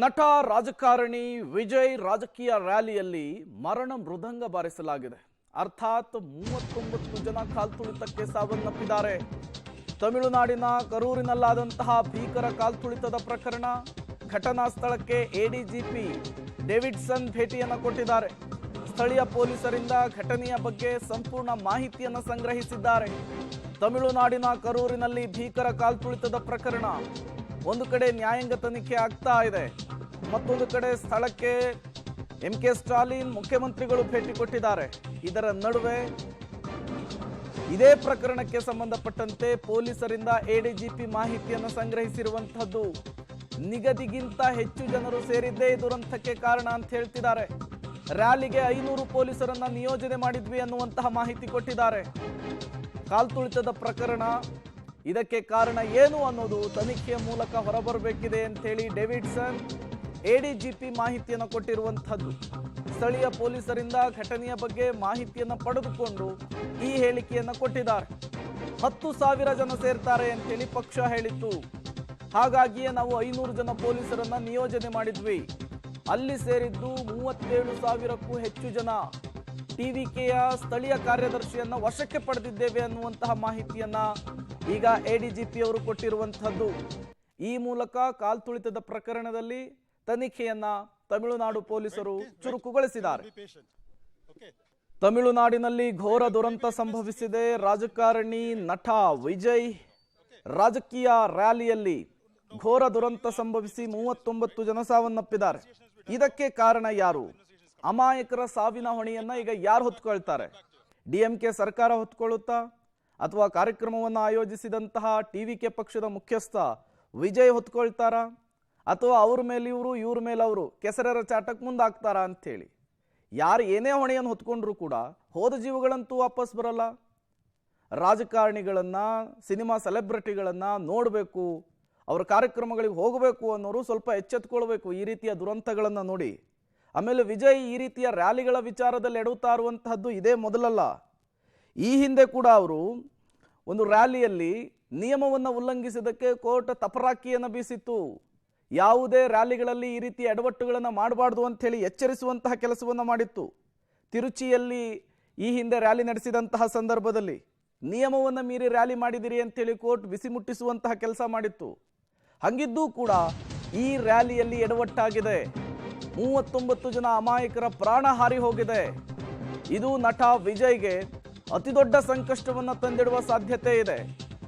ನಟ ರಾಜಕಾರಣಿ ವಿಜಯ್ ರಾಜಕೀಯ ರ್ಯಾಲಿಯಲ್ಲಿ ಮರಣ ಮೃದಂಗ ಬಾರಿಸಲಾಗಿದೆ. ಅರ್ಥಾತ್ 39 ಜನ ಕಾಲ್ತುಳಿತಕ್ಕೆ ಸಾವನ್ನಪ್ಪಿದ್ದಾರೆ. ತಮಿಳುನಾಡಿನ ಕರೂರಿನಲ್ಲಾದಂತಹ ಭೀಕರ ಕಾಲ್ತುಳಿತದ ಪ್ರಕರಣ. ಘಟನಾ ಸ್ಥಳಕ್ಕೆ ಎಡಿಜಿಪಿ ಡೇವಿಡ್ಸನ್ ಭೇಟಿಯನ್ನು ಕೊಟ್ಟಿದ್ದಾರೆ. ಸ್ಥಳೀಯ ಪೊಲೀಸರಿಂದ ಘಟನೆಯ ಬಗ್ಗೆ ಸಂಪೂರ್ಣ ಮಾಹಿತಿಯನ್ನು ಸಂಗ್ರಹಿಸಿದ್ದಾರೆ. ತಮಿಳುನಾಡಿನ ಕರೂರಿನಲ್ಲಿ ಭೀಕರ ಕಾಲ್ತುಳಿತದ ಪ್ರಕರಣ. ಒಂದು ಕಡೆ ನ್ಯಾಯಾಂಗ ತನಿಖೆ ಆಗ್ತಾ ಇದೆ, ಮತ್ತೊಂದು ಕಡೆ ಸ್ಥಳಕ್ಕೆ ಎಂಕೆ ಸ್ಟಾಲಿನ್ ಮುಖ್ಯಮಂತ್ರಿಗಳು ಭೇಟಿ ಕೊಟ್ಟಿದ್ದಾರೆ. ಇದರ ನಡುವೆ ಇದೇ ಪ್ರಕರಣಕ್ಕೆ ಸಂಬಂಧಪಟ್ಟಂತೆ ಪೊಲೀಸರಿಂದ ಎಡಿಜಿಪಿ ಮಾಹಿತಿಯನ್ನು ಸಂಗ್ರಹಿಸಿರುವಂತಹದ್ದು. ನಿಗದಿಗಿಂತ ಹೆಚ್ಚು ಜನರು ಸೇರಿದ್ದೇ ದುರಂತಕ್ಕೆ ಕಾರಣ ಅಂತ ಹೇಳ್ತಿದ್ದಾರೆ. ರ್ಯಾಲಿಗೆ 500 ಪೊಲೀಸರನ್ನ ನಿಯೋಜನೆ ಮಾಡಿದ್ವಿ ಅನ್ನುವಂತಹ ಮಾಹಿತಿ ಕೊಟ್ಟಿದ್ದಾರೆ. ಕಾಲ್ತುಳಿತದ ಪ್ರಕರಣ, ಇದಕ್ಕೆ ಕಾರಣ ಏನು ಅನ್ನೋದು ತನಿಖೆಯ ಮೂಲಕ ಹೊರಬರಬೇಕಿದೆ ಅಂತೇಳಿ ಡೇವಿಡ್ಸನ್ ಎಡಿಜಿಪಿ ಮಾಹಿತಿಯನ್ನು ಕೊಟ್ಟಿರುವಂಥದ್ದು. ಸ್ಥಳೀಯ ಪೊಲೀಸರಿಂದ ಘಟನೆಯ ಬಗ್ಗೆ ಮಾಹಿತಿಯನ್ನು ಪಡೆದುಕೊಂಡು ಈ ಹೇಳಿಕೆಯನ್ನು ಕೊಟ್ಟಿದ್ದಾರೆ. 10,000 ಜನ ಸೇರ್ತಾರೆ ಅಂತೇಳಿ ಪಕ್ಷ ಹೇಳಿತ್ತು. ಹಾಗಾಗಿಯೇ ನಾವು 500 ಜನ ಪೊಲೀಸರನ್ನ ನಿಯೋಜನೆ ಮಾಡಿದ್ವಿ. ಅಲ್ಲಿ ಸೇರಿದ್ದು 37,000ಕ್ಕೂ ಹೆಚ್ಚು ಜನ. ಟಿವಿಕೆಯ ಸ್ಥಳೀಯ ಕಾರ್ಯದರ್ಶಿಯನ್ನ ವಶಕ್ಕೆ ಪಡೆದಿದ್ದೇವೆ ಅನ್ನುವಂತಹ ಮಾಹಿತಿಯನ್ನ ಈಗ ಎಡಿಜಿಪಿ ಅವರು ಕೊಟ್ಟಿರುವಂತಹದ್ದು. ಈ ಮೂಲಕ ಕಾಲ್ತುಳಿತದ ಪ್ರಕರಣದಲ್ಲಿ ತನಿಖೆಯನ್ನ ತಮಿಳುನಾಡು ಪೊಲೀಸರು ಚುರುಕುಗೊಳಿಸಿದ್ದಾರೆ. ತಮಿಳುನಾಡಿನಲ್ಲಿ ಘೋರ ದುರಂತ ಸಂಭವಿಸಿದೆ. ರಾಜಕಾರಣಿ ನಟ ವಿಜಯ್ ರಾಜಕೀಯ ರ್ಯಾಲಿಯಲ್ಲಿ ಘೋರ ದುರಂತ ಸಂಭವಿಸಿ 39 ಜನ ಸಾವನ್ನಪ್ಪಿದ್ದಾರೆ. ಇದಕ್ಕೆ ಕಾರಣ ಯಾರು? ಅಮಾಯಕರ ಸಾವಿನ ಹೊಣೆಯನ್ನ ಈಗ ಯಾರು ಹೊತ್ಕೊಳ್ತಾರೆ? ಡಿಎಂಕೆ ಸರ್ಕಾರ ಹೊತ್ಕೊಳ್ಳುತ್ತಾ, ಅಥವಾ ಕಾರ್ಯಕ್ರಮವನ್ನು ಆಯೋಜಿಸಿದಂತಹ ಟಿವಿಕೆ ಪಕ್ಷದ ಮುಖ್ಯಸ್ಥ ವಿಜಯ್ ಹೊತ್ಕೊಳ್ತಾರಾ, ಅಥವಾ ಅವ್ರ ಮೇಲೆ ಇವರು, ಇವ್ರ ಮೇಲೆ ಅವರು ಕೆಸರರ ಚಾಟಕ್ಕೆ ಮುಂದಾಗ್ತಾರಾ ಅಂಥೇಳಿ. ಯಾರು ಏನೇ ಹೊಣೆಯನ್ನು ಹೊತ್ಕೊಂಡ್ರು ಕೂಡ ಹೋದ ಜೀವಗಳಂತೂ ವಾಪಸ್ ಬರಲ್ಲ. ರಾಜಕಾರಣಿಗಳನ್ನ, ಸಿನಿಮಾ ಸೆಲೆಬ್ರಿಟಿಗಳನ್ನ ನೋಡಬೇಕು, ಅವ್ರ ಕಾರ್ಯಕ್ರಮಗಳಿಗೆ ಹೋಗಬೇಕು ಅನ್ನೋರು ಸ್ವಲ್ಪ ಎಚ್ಚೆತ್ಕೊಳ್ಬೇಕು ಈ ರೀತಿಯ ದುರಂತಗಳನ್ನು ನೋಡಿ. ಆಮೇಲೆ ವಿಜಯ್ ಈ ರೀತಿಯ ರ್ಯಾಲಿಗಳ ವಿಚಾರದಲ್ಲಿ ಎಡುತ್ತಾ ಇರುವಂತಹದ್ದು ಇದೇ ಮೊದಲಲ್ಲ. ಈ ಹಿಂದೆ ಕೂಡ ಅವರು ಒಂದು ರ್ಯಾಲಿಯಲ್ಲಿ ನಿಯಮವನ್ನು ಉಲ್ಲಂಘಿಸಿದ್ದಕ್ಕೆ ಕೋರ್ಟ್ ತಪರಾಕಿಯನ್ನು ಬೀಸಿತ್ತು. ಯಾವುದೇ ರ್ಯಾಲಿಗಳಲ್ಲಿ ಈ ರೀತಿಯ ಎಡವಟ್ಟುಗಳನ್ನು ಮಾಡಬಾರ್ದು ಅಂತ ಹೇಳಿ ಎಚ್ಚರಿಸುವಂತಹ ಕೆಲಸವನ್ನು ಮಾಡಿತ್ತು. ತಿರುಚಿಯಲ್ಲಿ ಈ ಹಿಂದೆ ರ್ಯಾಲಿ ನಡೆಸಿದಂತಹ ಸಂದರ್ಭದಲ್ಲಿ ನಿಯಮವನ್ನು ಮೀರಿ ರ್ಯಾಲಿ ಮಾಡಿದಿರಿ ಅಂತೇಳಿ ಕೋರ್ಟ್ ಬಿಸಿ ಮುಟ್ಟಿಸುವಂತಹ ಕೆಲಸ ಮಾಡಿತ್ತು. ಹಂಗಿದ್ದೂ ಕೂಡ ಈ ರ್ಯಾಲಿಯಲ್ಲಿ ಎಡವಟ್ಟಾಗಿದೆ. 39 ಜನ ಅಮಾಯಕರ ಪ್ರಾಣ ಹಾರಿ ಹೋಗಿದೆ. ಇದು ನಟ ವಿಜಯ್ಗೆ ಅತಿ ದೊಡ್ಡ ಸಂಕಷ್ಟವನ್ನು ತಂದಿಡುವ ಸಾಧ್ಯತೆ ಇದೆ.